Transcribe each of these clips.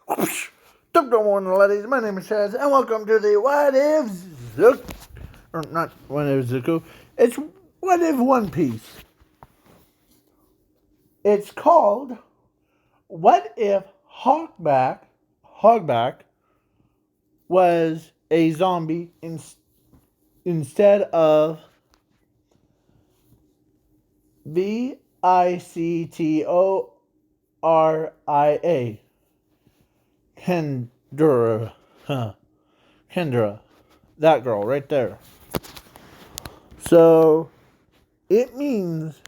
Good morning, ladies. My name is Chaz, and welcome to the What If Zook. Or not What If Zuko. It's What If One Piece. It's called What If Hogback was a zombie instead of Victoria. Kendra. Kendra. That girl right there. So, it means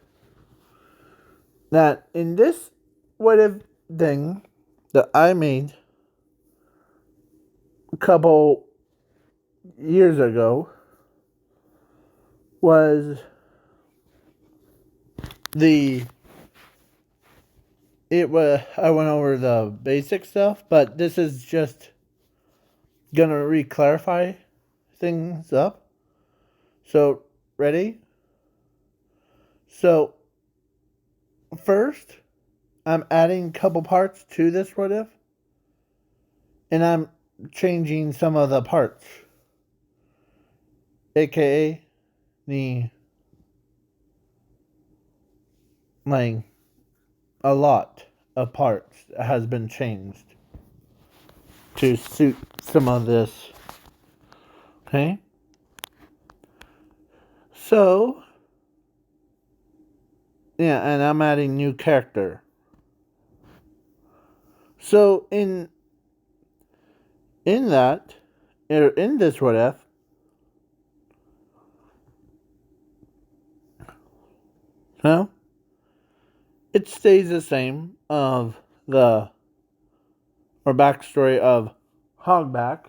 that in this what if thing that I made a couple years ago was the I went over the basic stuff, but this is just gonna re-clarify things up. So, ready? So, first, I'm adding a couple parts to this what if, and I'm changing some of the parts, aka the like a lot of parts has been changed to suit some of this. Okay? So, yeah, and I'm adding new character. So in that, or in this what if, no, it stays the same of the or backstory of Hogback,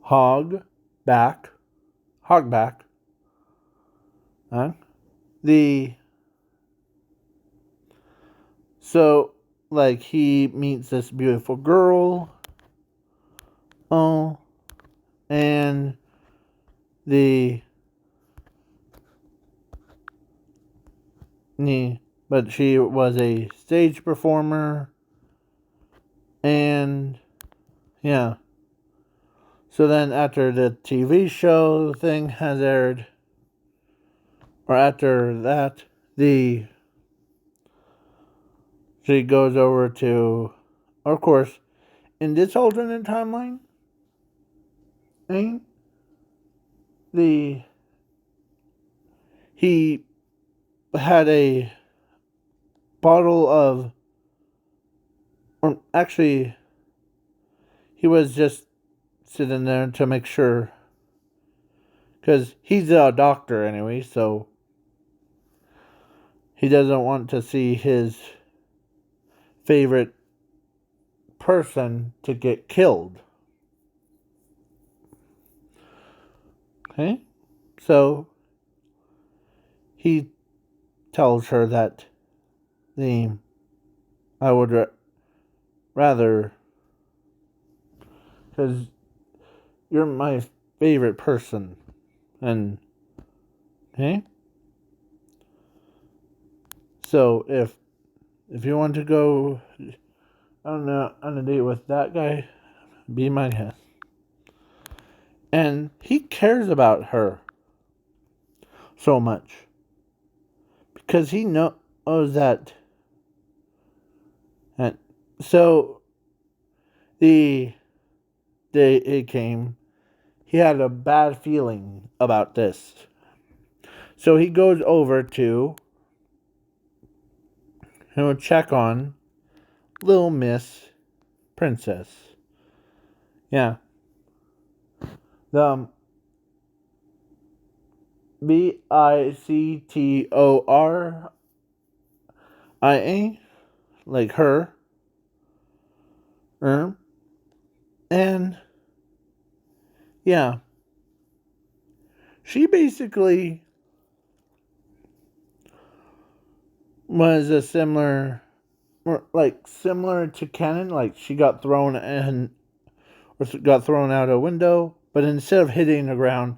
Hogback, Hogback. Huh? The so like he meets this beautiful girl. Oh, and but she was a stage performer, and yeah. So then, after the TV show thing has aired, or after that, she goes over to, of course, in this alternate timeline, ain't the he had a bottle of, or actually, he was just sitting there to make sure, because he's a doctor anyway, so he doesn't want to see his favorite person to get killed. Okay? So he tells her that I would rather, because you're my favorite person, and okay. So if you want to go, I don't know, on a date with that guy, be my guest. And he cares about her so much because he knows that. And so the day it came, he had a bad feeling about this. So he goes over to check on Little Miss Princess. Yeah. The Victoria, like her. And yeah. She basically was a similar to Canon, like she got thrown out a window, but instead of hitting the ground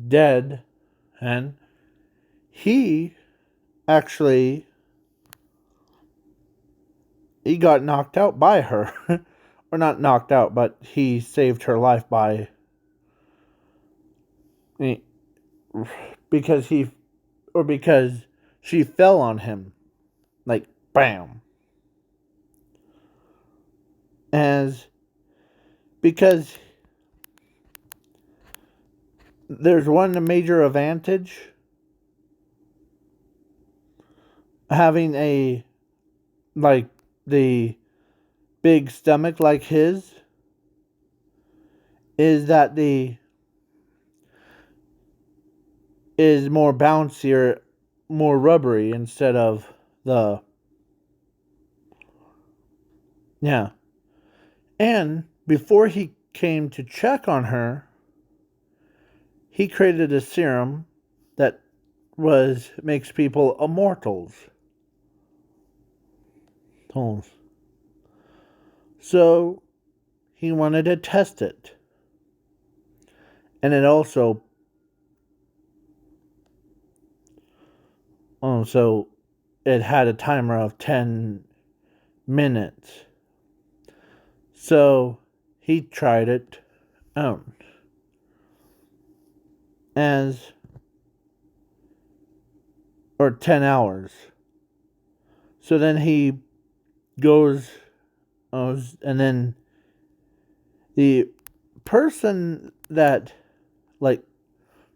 dead, and he actually he got knocked out by her. Or not knocked out, but he saved her life by... Because she fell on him. Like, bam. Because there's one major advantage having the big stomach like his, is that is more bouncier, more rubbery instead of the... Yeah. And before he came to check on her, he created a serum that makes people immortals. So he wanted to test it. And it also... so it had a timer of 10 minutes. So he tried it out. Or 10 hours. So then he goes... and then the person that, like,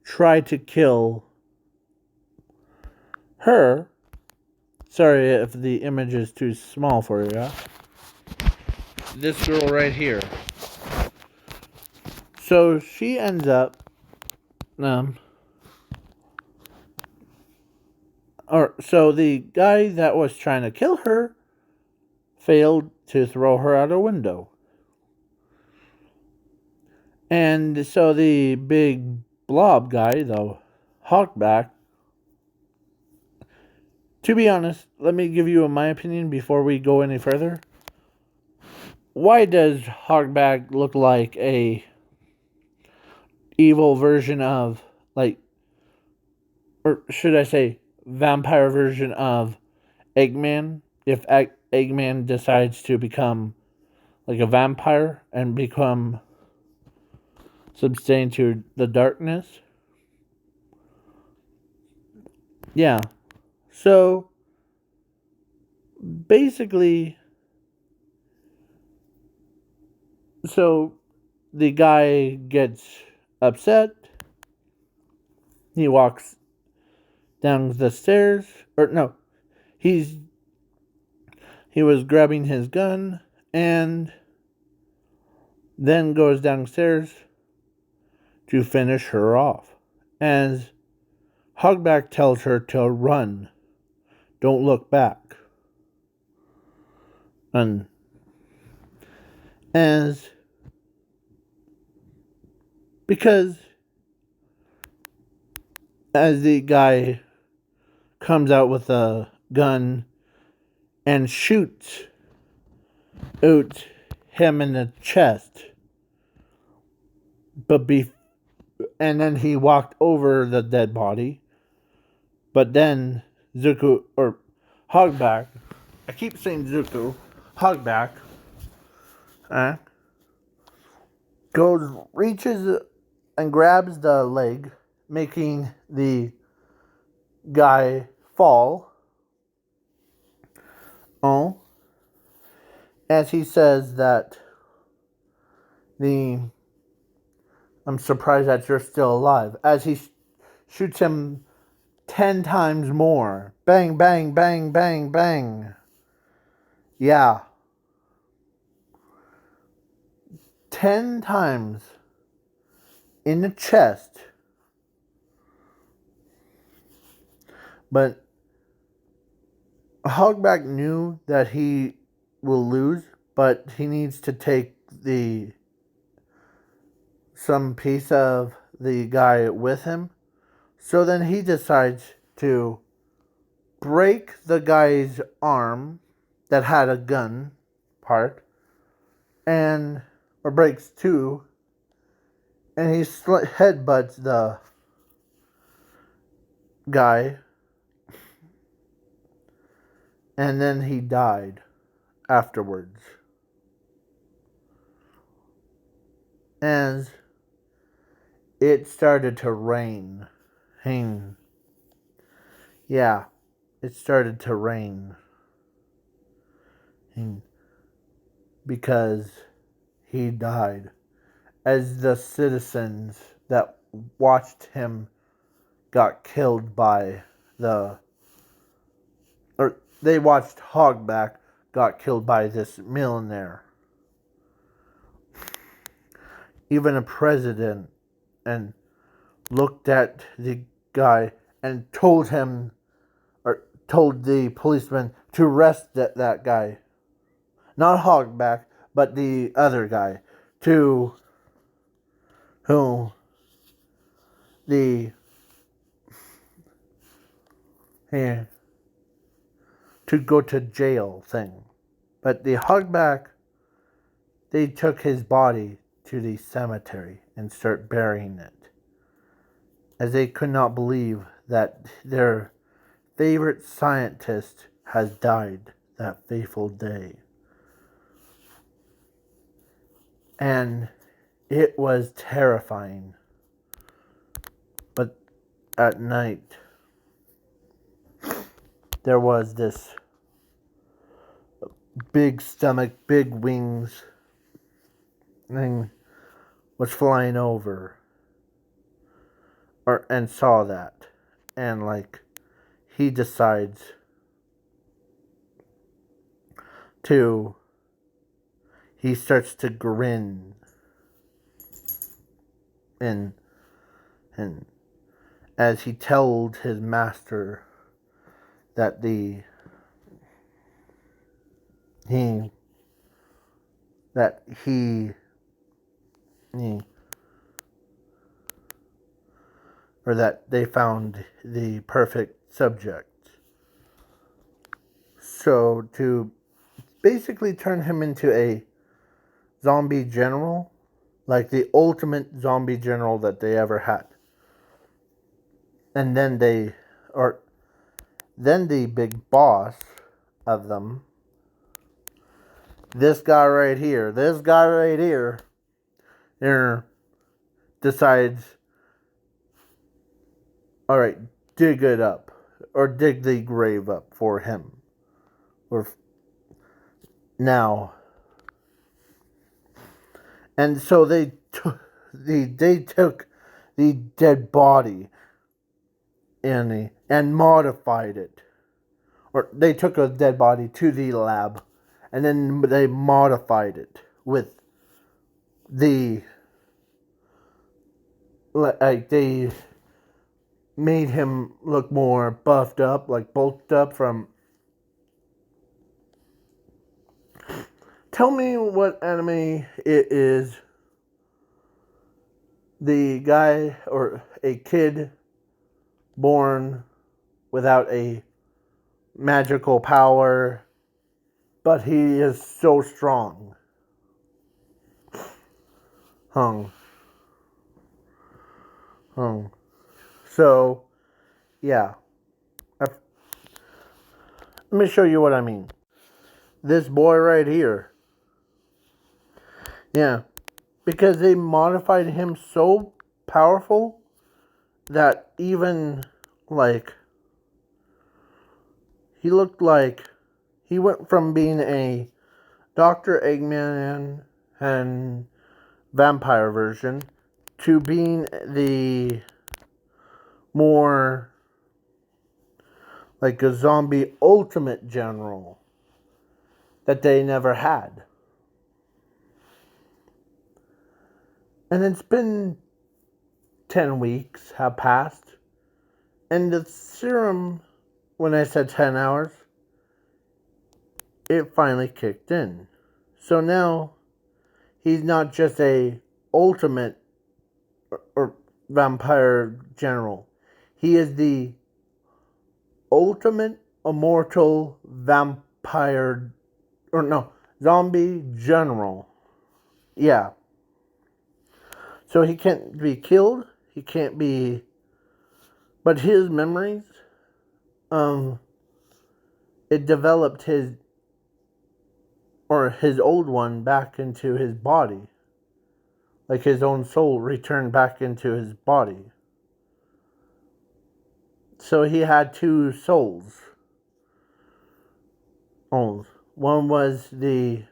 tried to kill her... Sorry if the image is too small for you, yeah? This girl right here. So she ends up... so the guy that was trying to kill her failed to throw her out a window. And so the big blob guy, the Hogback... To be honest, let me give you my opinion before we go any further. Why does Hogback look like a evil version of, like... Or should I say, vampire version of Eggman? If Eggman decides to become like a vampire and become sustained to the darkness. Yeah. So basically, the guy gets upset. He walks down the stairs. Or no, he was grabbing his gun and then goes downstairs to finish her off. As Hogback tells her to run. Don't look back. And because as the guy comes out with a gun and shoots out him in the chest, and then he walked over the dead body. But then Zuko, or Hogback, I keep saying Zuko, Hogback, reaches and grabs the leg, making the guy fall. As he says that I'm surprised that you're still alive. As he shoots him 10 times more. Bang, bang, bang, bang, bang. Yeah. 10 times in the chest. But Hogback knew that he will lose, but he needs to take some piece of the guy with him. So then he decides to break the guy's arm that had a gun part, or breaks two, and he headbutts the guy, and then he died. afterwards. And it started to rain. Yeah, it started to rain. Because he died. As the citizens that watched him got killed by they watched Hogback got killed by this millionaire. Even a president and looked at the guy and told the policeman to arrest that guy. Not Hogback, but the other guy. To who the yeah, to go to jail thing. But the Hogback, they took his body to the cemetery and start burying it, as they could not believe that their favorite scientist has died that fateful day. And it was terrifying. But at night, there was this big stomach, big wings thing was flying over, and saw that, and he decides he starts to grin, and as he told his master that that they found the perfect subject. So to basically turn him into a zombie general, like the ultimate zombie general that they ever had. And then the big boss of them, this guy right here, decides, all right, dig it up, or dig the grave up for him. And so they took the dead body and modified it. Or they took a dead body to the lab, and then they modified it with they made him look more buffed up, bulked up from. Tell me what anime it is. The guy or a kid born without a magical power, but he is so strong. So, yeah. Let me show you what I mean. This boy right here. Yeah. Because they modified him so powerful that even, he looked like he went from being a Dr. Eggman and vampire version to being the more like a zombie ultimate general that they never had. And it's been 10 weeks have passed, and the serum, when I said 10 hours, it finally kicked in. So now he's not just a ultimate or vampire general. He is the ultimate immortal vampire, or no, zombie general. Yeah. So he can't be killed. He can't be. But his memories, it developed or his old one back into his body. Like his own soul returned back into his body. So he had two souls. Oh, one was the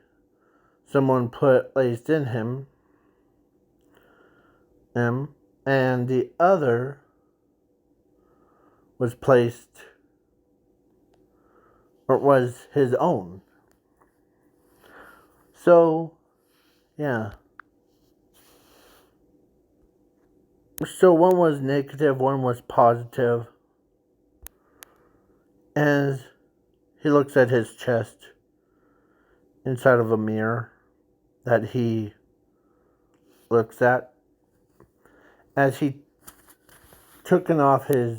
someone placed in him, and the other was placed, or was his own. So, yeah. So one was negative, one was positive. As he looks at his chest inside of a mirror that he looks at, as he took off his,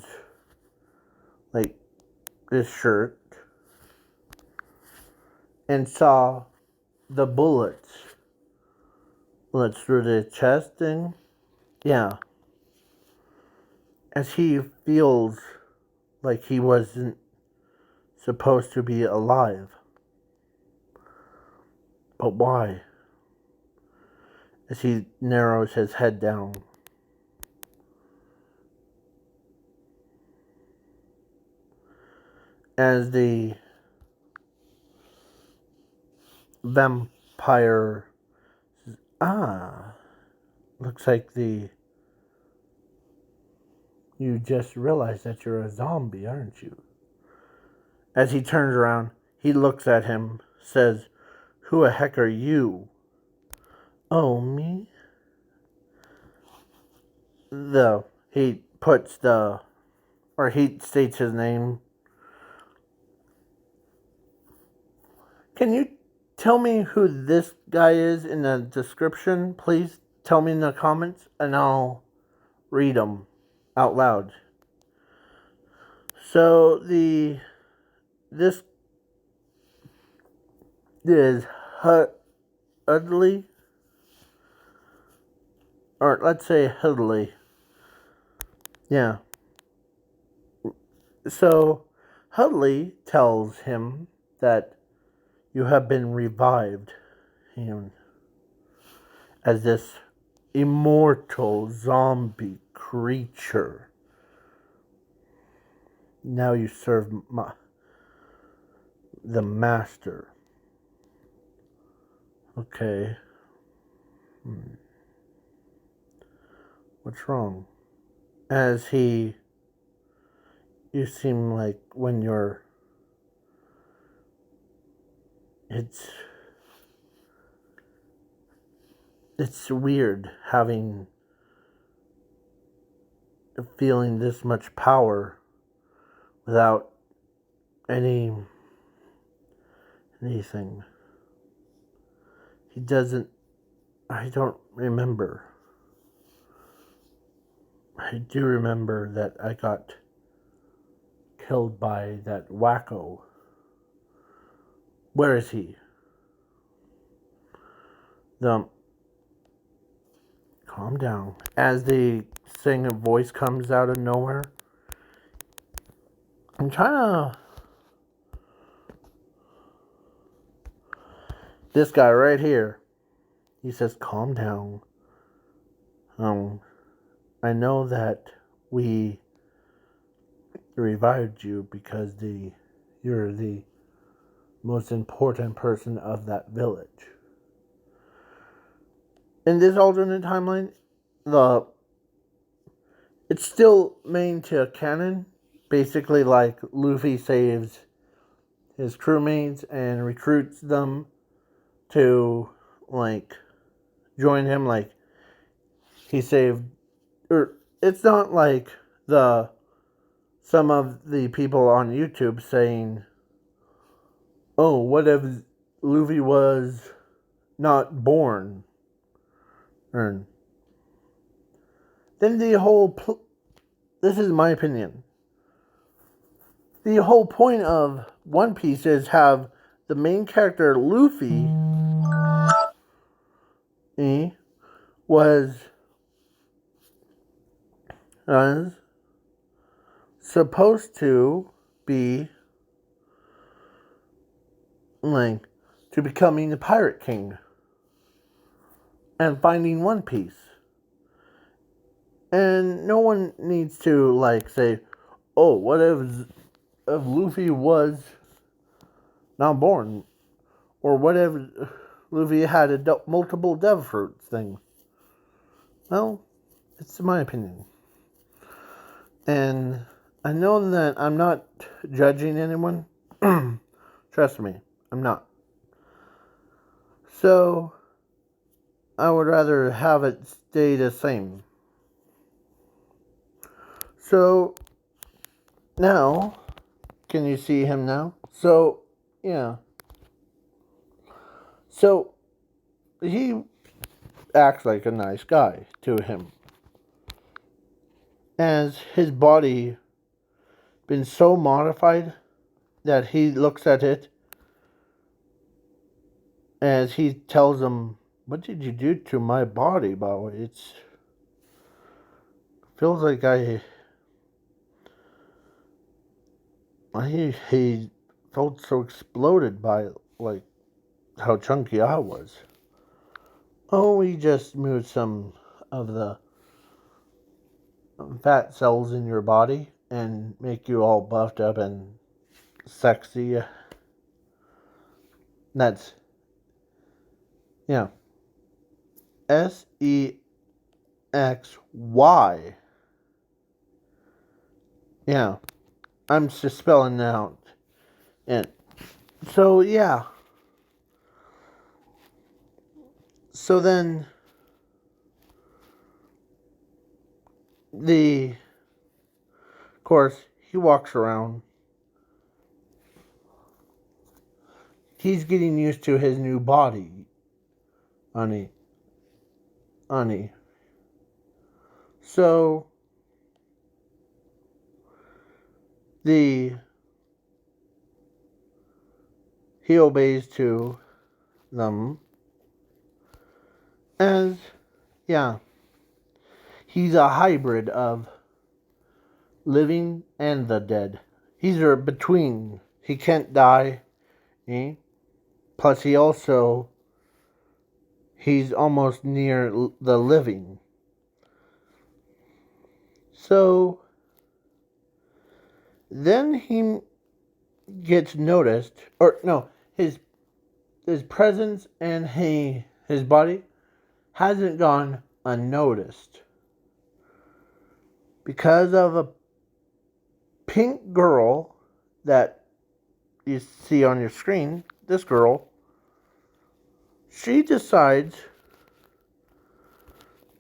like, this shirt and saw the bullets through the chest thing. Yeah. As he feels like he wasn't supposed to be alive. But why? As he narrows his head down. As the vampire says, looks like you just realized that you're a zombie, aren't you? As he turns around, he looks at him, says, "Who the heck are you?" "Oh, me?" He states his name. "Can you tell me who this guy is in the description, please? Tell me in the comments, and I'll read them out loud." So this is Hudley, or let's say Hudley. Yeah. So Hudley tells him that you have been revived, as this immortal zombie creature. Now you serve the master. Okay. What's wrong? As you seem like when you're, it's weird feeling this much power without anything. I don't remember. I do remember that I got killed by that wacko. Where is he? Calm down. As the singing voice comes out of nowhere, I'm trying to. This guy right here, he says, "Calm down. I know that we revived you because you're the most important person of that village." In this alternate timeline, it's still main to canon. Basically, like Luffy saves his crewmates and recruits them to join him. Like he saved, or it's not like some of the people on YouTube saying, "Oh, what if Luffy was not born?" Or then this is my opinion. The whole point of One Piece is have the main character Luffy was supposed to be to becoming the Pirate King and finding One Piece. And no one needs to like say, "Oh, what if Luffy was not born?" Or what if Luffy had multiple devil fruits things? Well, it's my opinion. And I know that I'm not judging anyone. Trust me, I'm not. So, I would rather have it stay the same. So, now, can you see him now? So, yeah. So, he acts like a nice guy to him. As his body been so modified that he looks at it as he tells him, "What did you do to my body, Bow? It's feels like he felt so exploded by like how chunky I was." "Oh, we just moved some of the fat cells in your body and make you all buffed up and sexy." That's, yeah. SEXY. Yeah. I'm just spelling it out. And so, yeah. So then, of course, he walks around. He's getting used to his new body, honey. So, he obeys to them. As, yeah, he's a hybrid of living and the dead. He's a between. He can't die. Eh? Plus, he's almost near the living. So, then he gets noticed, or no, his presence and his body hasn't gone unnoticed because of a pink girl that you see on your screen. This girl, she decides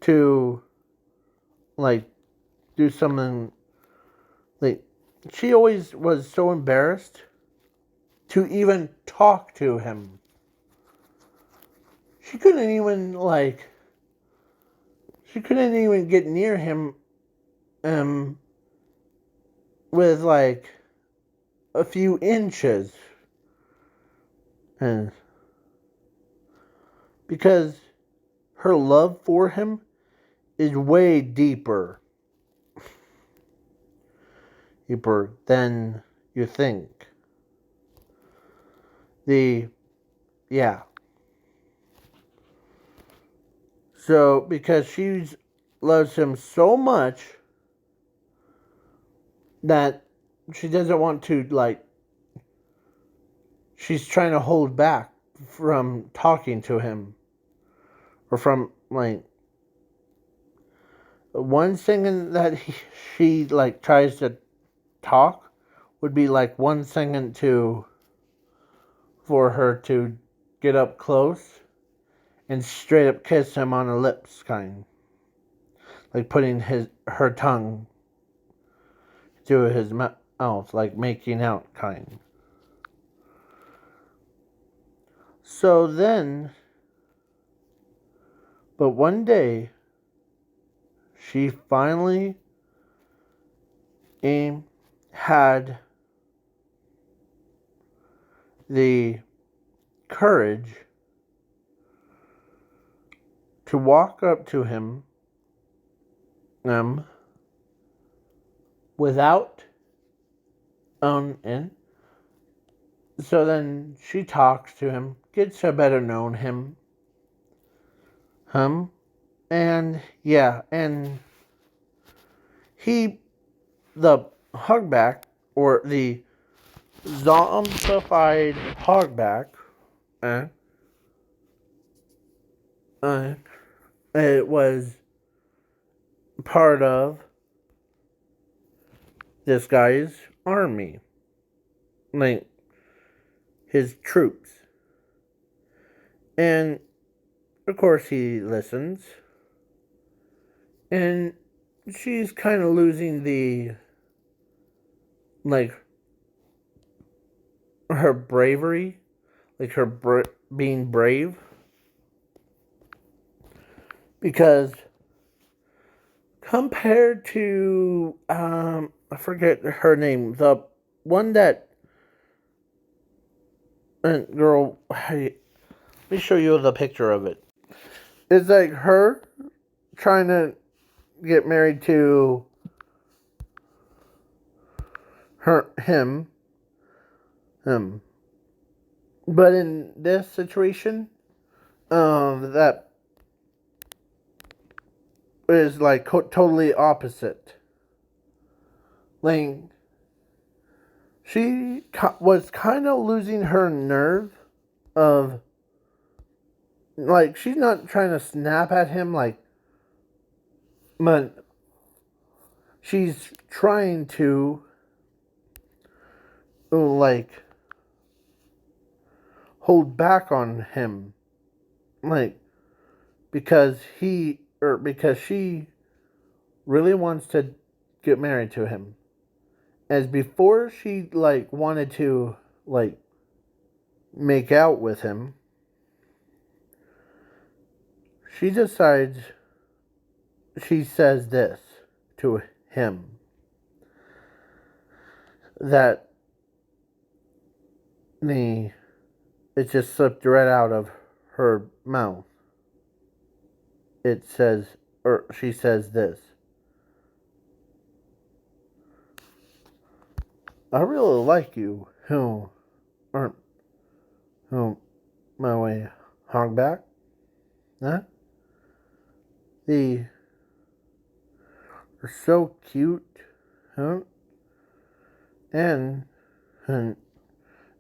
to like do something. Like, she always was so embarrassed to even talk to him. She couldn't even get near him with like a few inches. And because her love for him is way deeper than you think. Yeah. So, because she loves him so much that she doesn't want to, she's trying to hold back from talking to him. Or from, one second that she, tries to talk would be, 1 second for her to get up close and straight up kiss him on the lips, kind. Like putting her tongue to his mouth, like making out, kind. So then, but one day, she finally had the courage to walk up to him without and So then she talks to him, gets to better know him, and yeah, and he, the Hogback, or the zombified Hogback, uh, uh, it was part of this guy's army, like his troops. And of course he listens, and she's kind of losing the, like, her bravery, like her being brave, because compared to I forget her name, the one that girl. Hey, let me show you the picture of it. It's like her trying to get married to him. But in this situation, that is like totally opposite. Like, she was kind of losing her nerve of, like, she's not trying to snap at him, like, but she's trying to, like, hold back on him, like, because because she really wants to get married to him. As before she, like, wanted to, like, make out with him, she decides, she says this to him, that it just slipped right out of her mouth. It says, or she says this: I really like you, or my way, Hogback. Huh? You're so cute, huh? And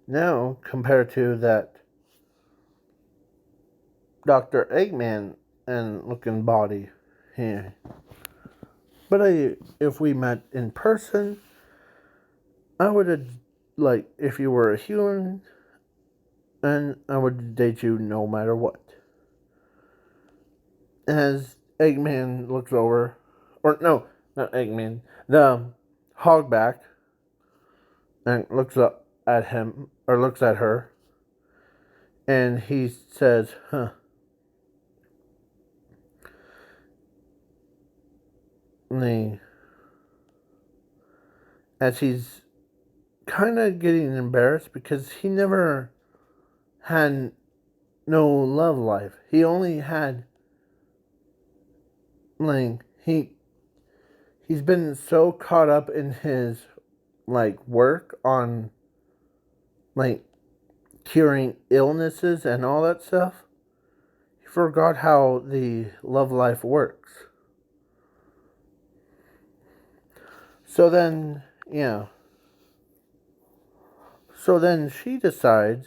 now, compared to that Dr. Eggman and looking body here. But if we met in person, I would, like, if you were a human, and I would date you no matter what. As Eggman looks over, or no, not Eggman, the Hogback, and looks up at him, or looks at her, and he says, huh. As he's kind of getting embarrassed because he never had no love life. He only had, like, he's been so caught up in his, like, work on, like, curing illnesses and all that stuff. He forgot how the love life works. So then, yeah. So then she decides,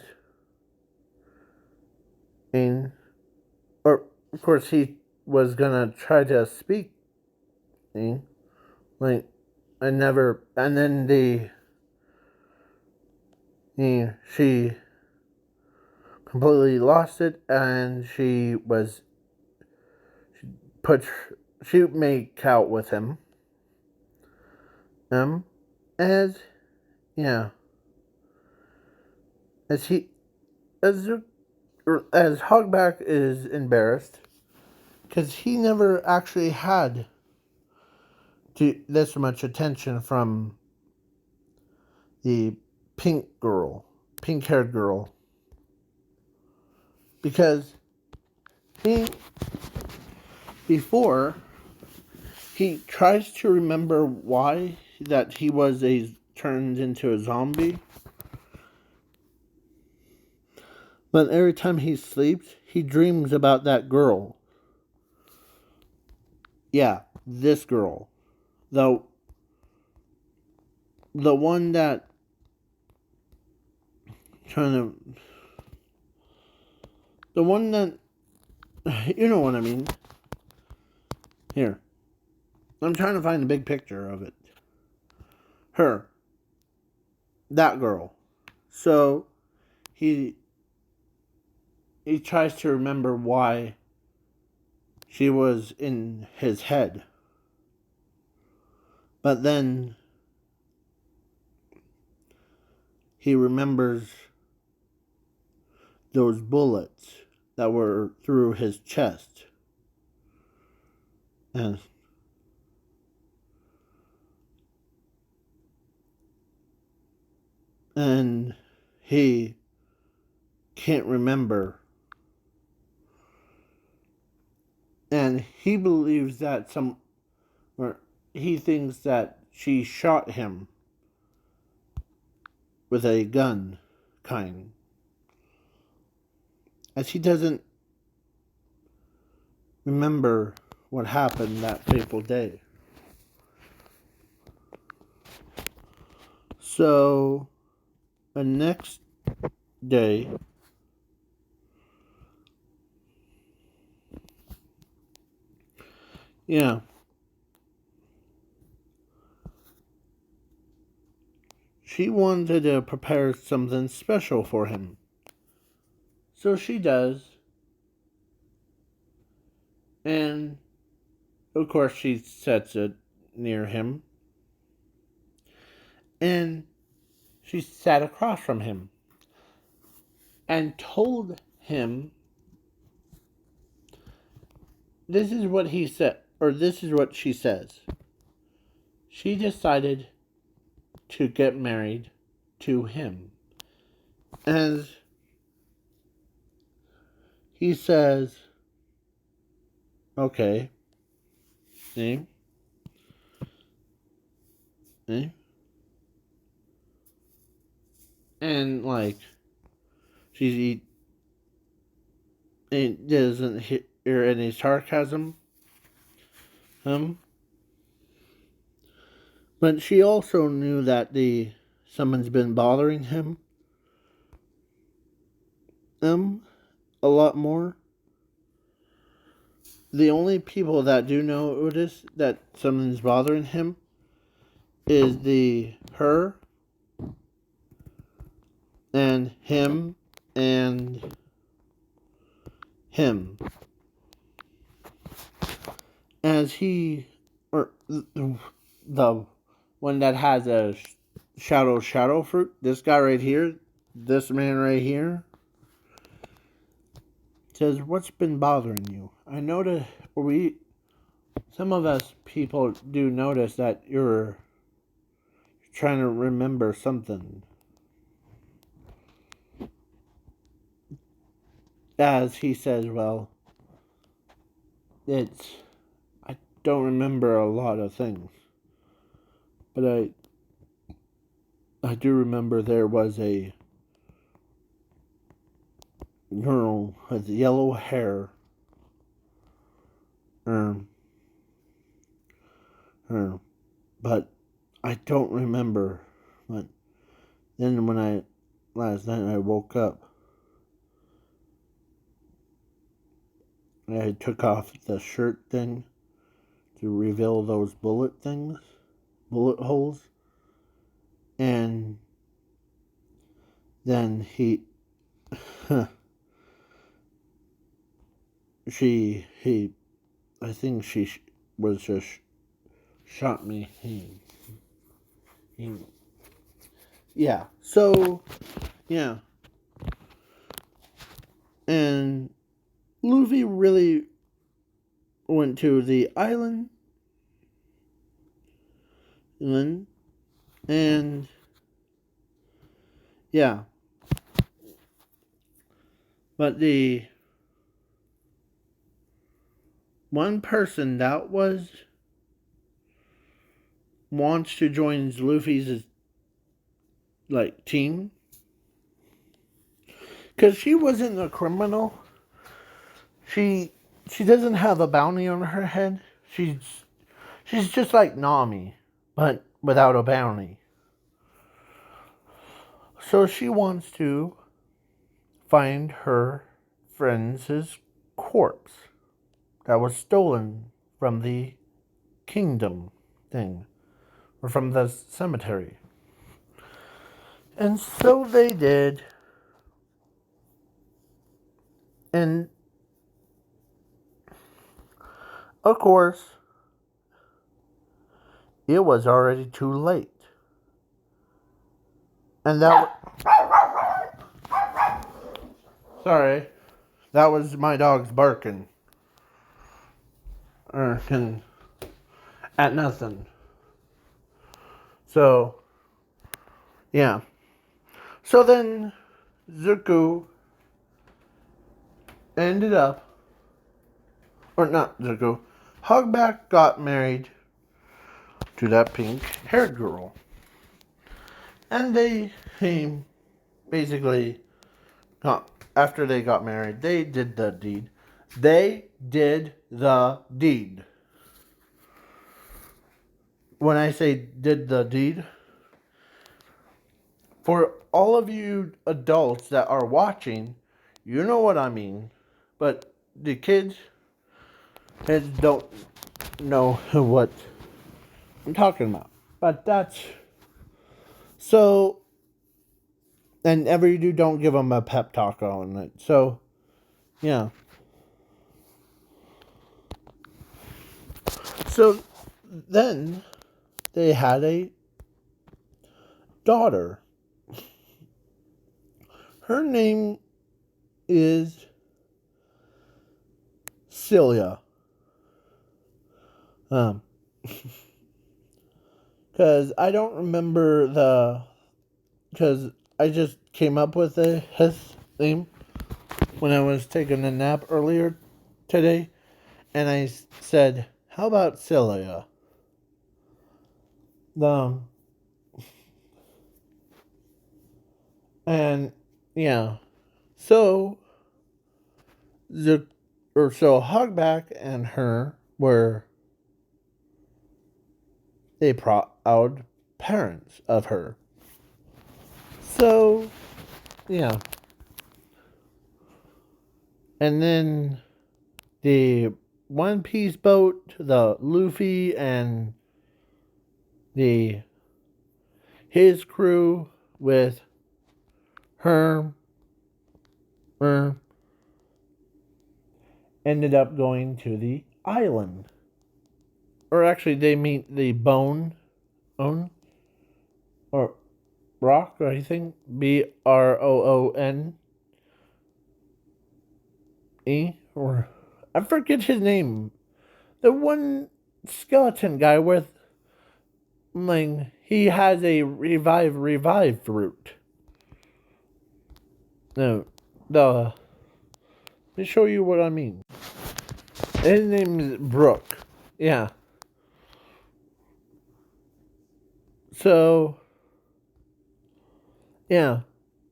or of course he was gonna try to speak, like, and then she completely lost it, and she put, she made out with him, as, yeah, as he, as Hogback is embarrassed, because he never actually had this much attention from the pink haired girl, because before he tries to remember why that he was turned into a zombie, But every time he sleeps, he dreams about that girl. Yeah, this girl. The one that the one that you know what I mean. Here. I'm trying to find a big picture of it. Her. That girl. So he tries to remember why she was in his head. But then he remembers those bullets that were through his chest. And he can't remember. And he believes that he thinks that she shot him with a gun, kind. As he doesn't remember what happened that fateful day. So, the next day, yeah, she wanted to prepare something special for him. So she does. And, of course, she sets it near him. And she sat across from him and told him this is what he said, or this is what she says. She decided to get married to him. As he says, okay, eh? Eh? And like, it doesn't hear any sarcasm. But she also knew that someone's been bothering him. A lot more. The only people that do notice that something's bothering him is her and him and him. As the one that has a shadow fruit, this guy right here, this man right here, says, what's been bothering you? I notice some of us people do notice that you're trying to remember something. As he says, well, I don't remember a lot of things. But I do remember there was a girl with yellow hair. But I don't remember. But then last night I woke up, I took off the shirt thing to reveal those bullet holes. And then I think she was just shot me. Yeah. So, yeah. And Luffy really went to the island. And yeah. But the one person that wants to join Luffy's team, Because she wasn't a criminal. She doesn't have a bounty on her head. She's just like Nami, but without a bounty. So she wants to find her friend's corpse that was stolen from the kingdom thing, or from the cemetery. And so they did. And of course, it was already too late. And sorry, that was my dog's barking. At nothing. So, yeah. So then, Zuko ended up, or not Zuko, Hogback got married to that pink-haired girl. And they came, basically, after they got married, they did the deed. They did the deed. When I say did the deed, for all of you adults that are watching, you know what I mean. But the kids don't know what I'm talking about. But that's so. And ever you do, don't give them a pep talk on it. So, yeah. So then they had a daughter. Her name is Celia. Because I don't remember because I just came up with his name when I was taking a nap earlier today. And I said, how about Celia? And yeah. So Hogback and her were the proud parents of her. So, yeah. And then the One Piece boat, the Luffy and his crew with her ended up going to the island. Or actually, they meet the Bone, or Rock, I think, Broone, or I forget his name. The one skeleton guy with, like, he has a revive fruit. No, let me show you what I mean. His name is Brooke. Yeah. So, yeah.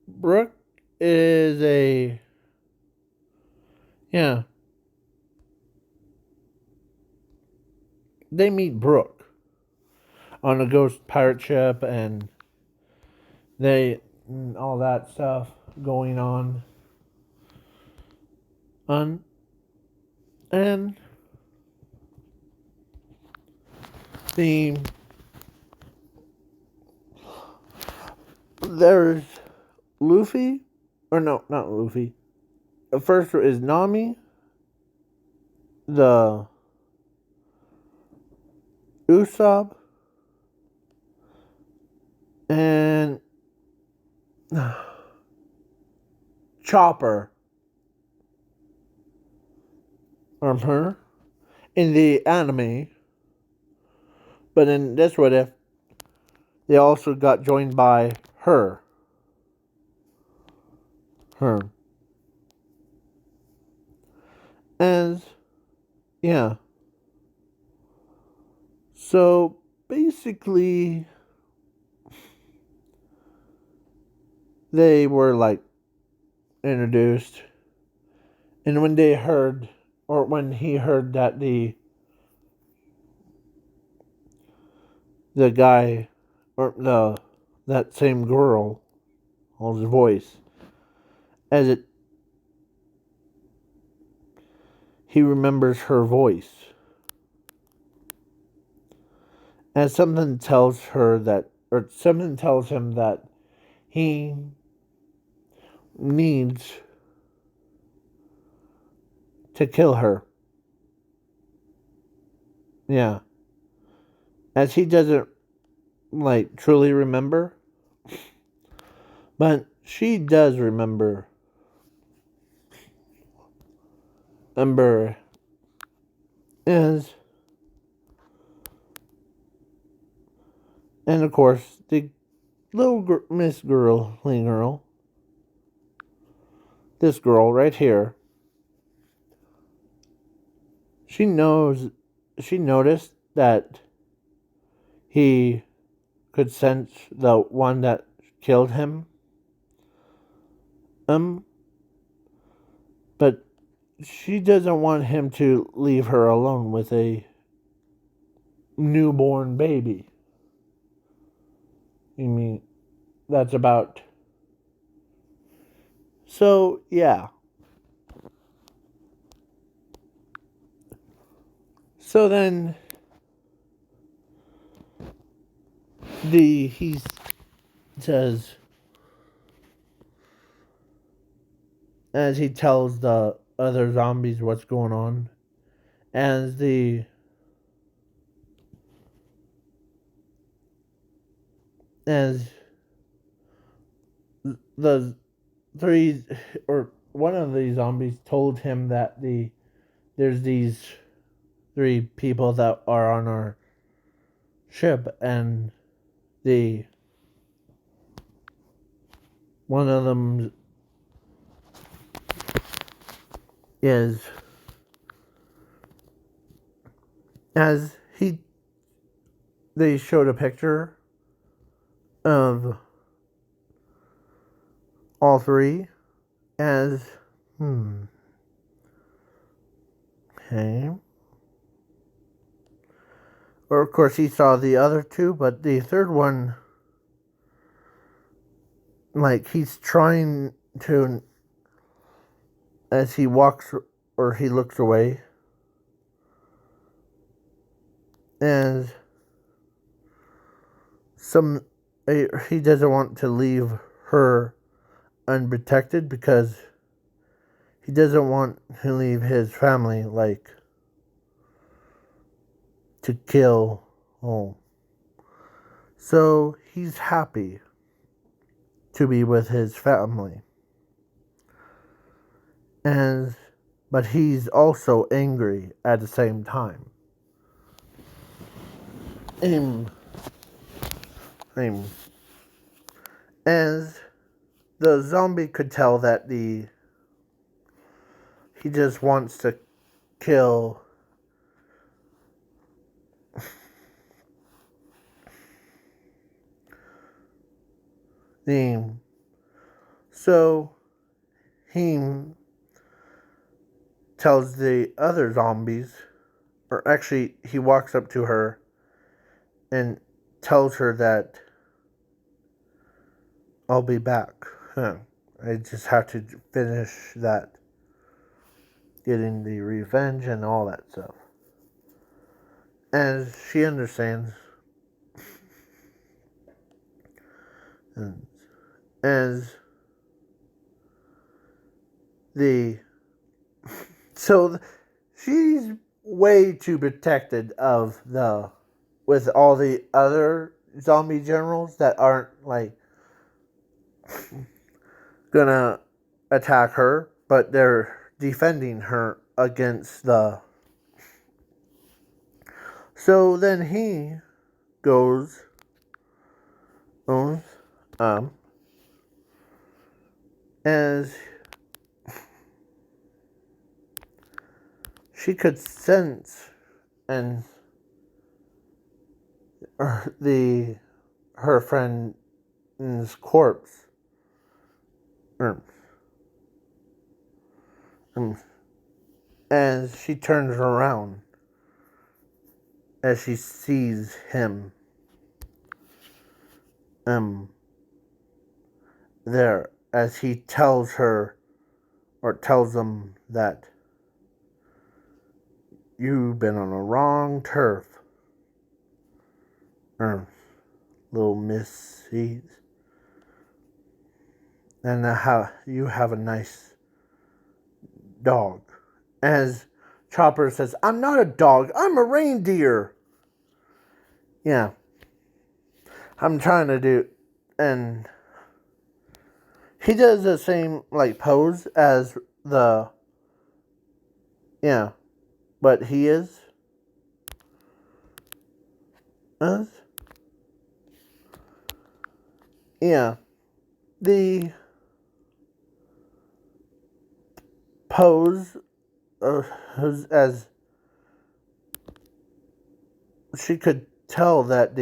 Brooke is yeah. They meet Brooke on a ghost pirate ship and all that stuff going on. And there's Luffy, or no, not Luffy. The first is Nami, the Usopp, and Chopper from her in the anime. But in this what if they also got joined by her. And yeah. So basically they were like introduced. And when he heard that the guy, or that same girl's voice, he remembers her voice. And something tells him that he needs to kill her. Yeah. As he doesn't, truly remember. But she does remember. Remember is. And of course, the little Miss Girl, this girl right here, she noticed that he could sense the one that killed him. But she doesn't want him to leave her alone with a newborn baby. I mean, that's about. So, yeah. So then, he says, as he tells the other zombies what's going on, as the three, or one of the zombies told him that there's these three people that are on our ship, and one of them is, as they showed a picture of all three as okay. Or of course he saw the other two, but the third one, he's trying to, as he walks or he looks away, as he doesn't want to leave her unprotected, because he doesn't want to leave his family to kill. So he's happy to be with his family, but he's also angry at the same time. As the zombie could tell that he just wants to kill so he tells the other zombies, or actually he walks up to her and tells her that I'll be back. I just have to finish that, getting the revenge and all that stuff. As she understands, as so she's way too protected with all the other zombie generals that aren't gonna attack her, but they're defending her against so then he goes as she could sense and her friend's corpse, And as she turns around, as she sees him there, as he tells her, or tells him that you've been on the wrong turf, little Missy, and how you have a nice dog. As Chopper says, I'm not a dog, I'm a reindeer. Yeah. I'm trying to do, and he does the same, like, pose as the, yeah, but he is, yeah, the pose, as she could tell that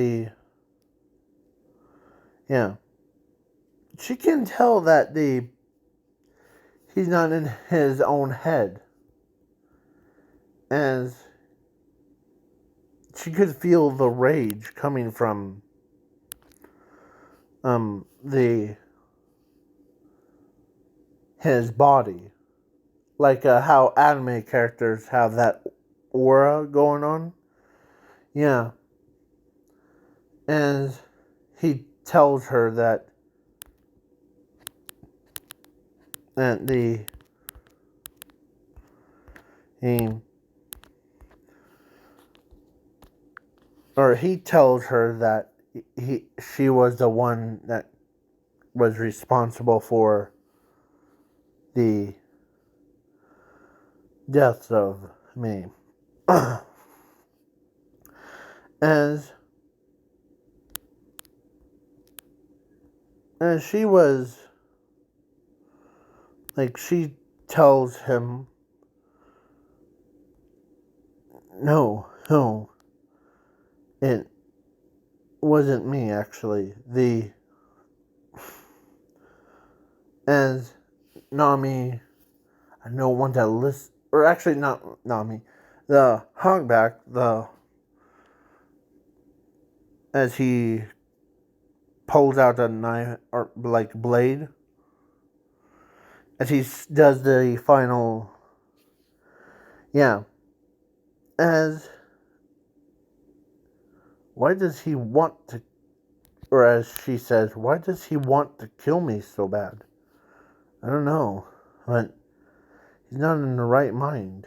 she can tell that he's not in his own head, as she could feel the rage coming from his body, like how anime characters have that aura going on. Yeah, and he tells her that he tells her that she was the one that was responsible for the deaths of me. as she was, like, she tells him, no, it wasn't me, actually. As Nami, I know one that lists, or actually not Nami, the Hogback, as he pulls out a knife, or like blade, as he does the final, as, why does he want to, or as she says, why does he want to kill me so bad? I don't know, but he's not in the right mind.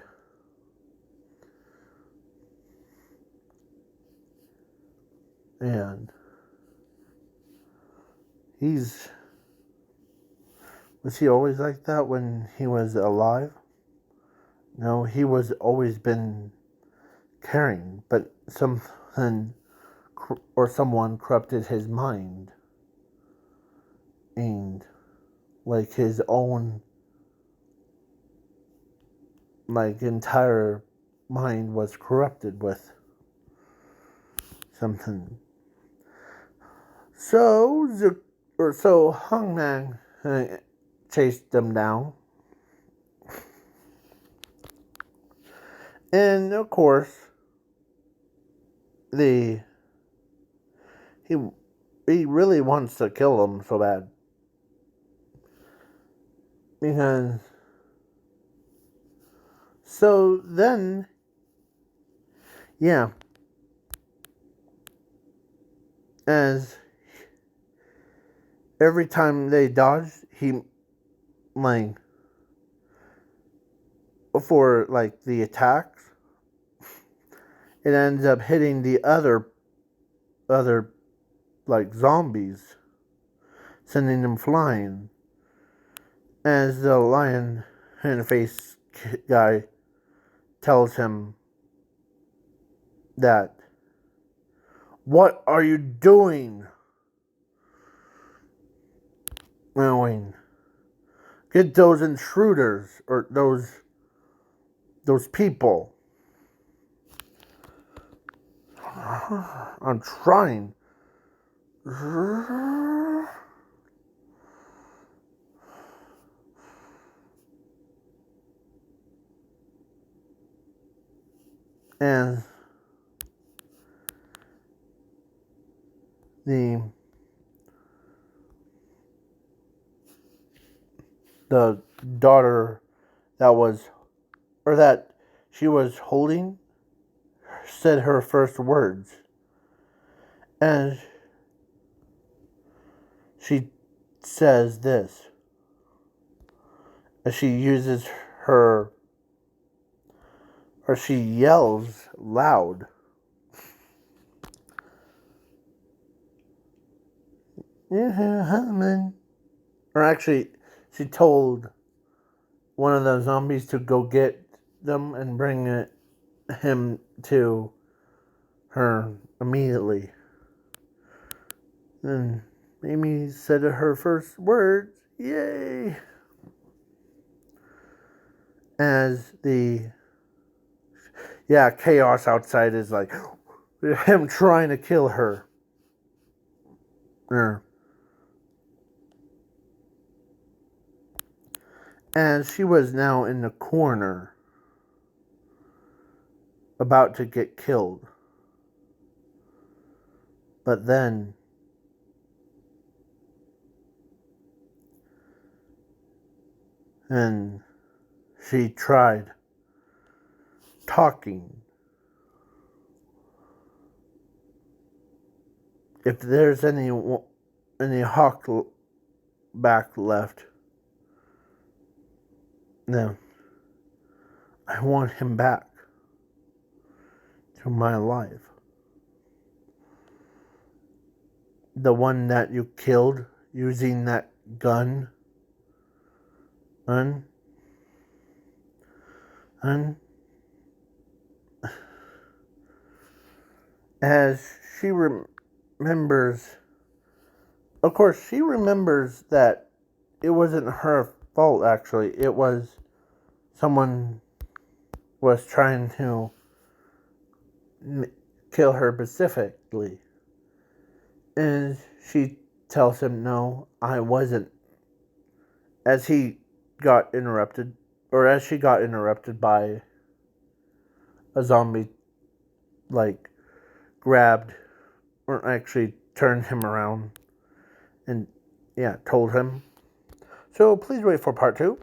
And was he always like that when he was alive? No, he was always been caring, but something or someone corrupted his mind, and like his own, like, entire mind was corrupted with something. So Hangman chased them down, and of course he really wants to kill them so bad, because so then, as every time they dodge, he, like, before, like, the attacks, it ends up hitting the other like zombies, sending them flying, as the lion in the face guy tells him that, what are you doing? Wayne, get those intruders, or those people. I'm trying. And the daughter that she was holding said her first words. And she says this. As she uses her, or she yells loud. Or actually, she told one of the zombies to go get them and bring him to her immediately. And Amy said her first words, yay! As chaos outside is like him trying to kill her. And she was now in the corner, about to get killed. But then and she tried talking. If there's any Hogback left, then I want him back to my life. The one that you killed using that gun. As she remembers, of course, she remembers that it wasn't her fault, actually. It was someone was trying to kill her specifically. And she tells him, no, I wasn't. As he got interrupted, or as she got interrupted by a zombie, like, grabbed, or actually turned him around and, told him. So please wait for part 2.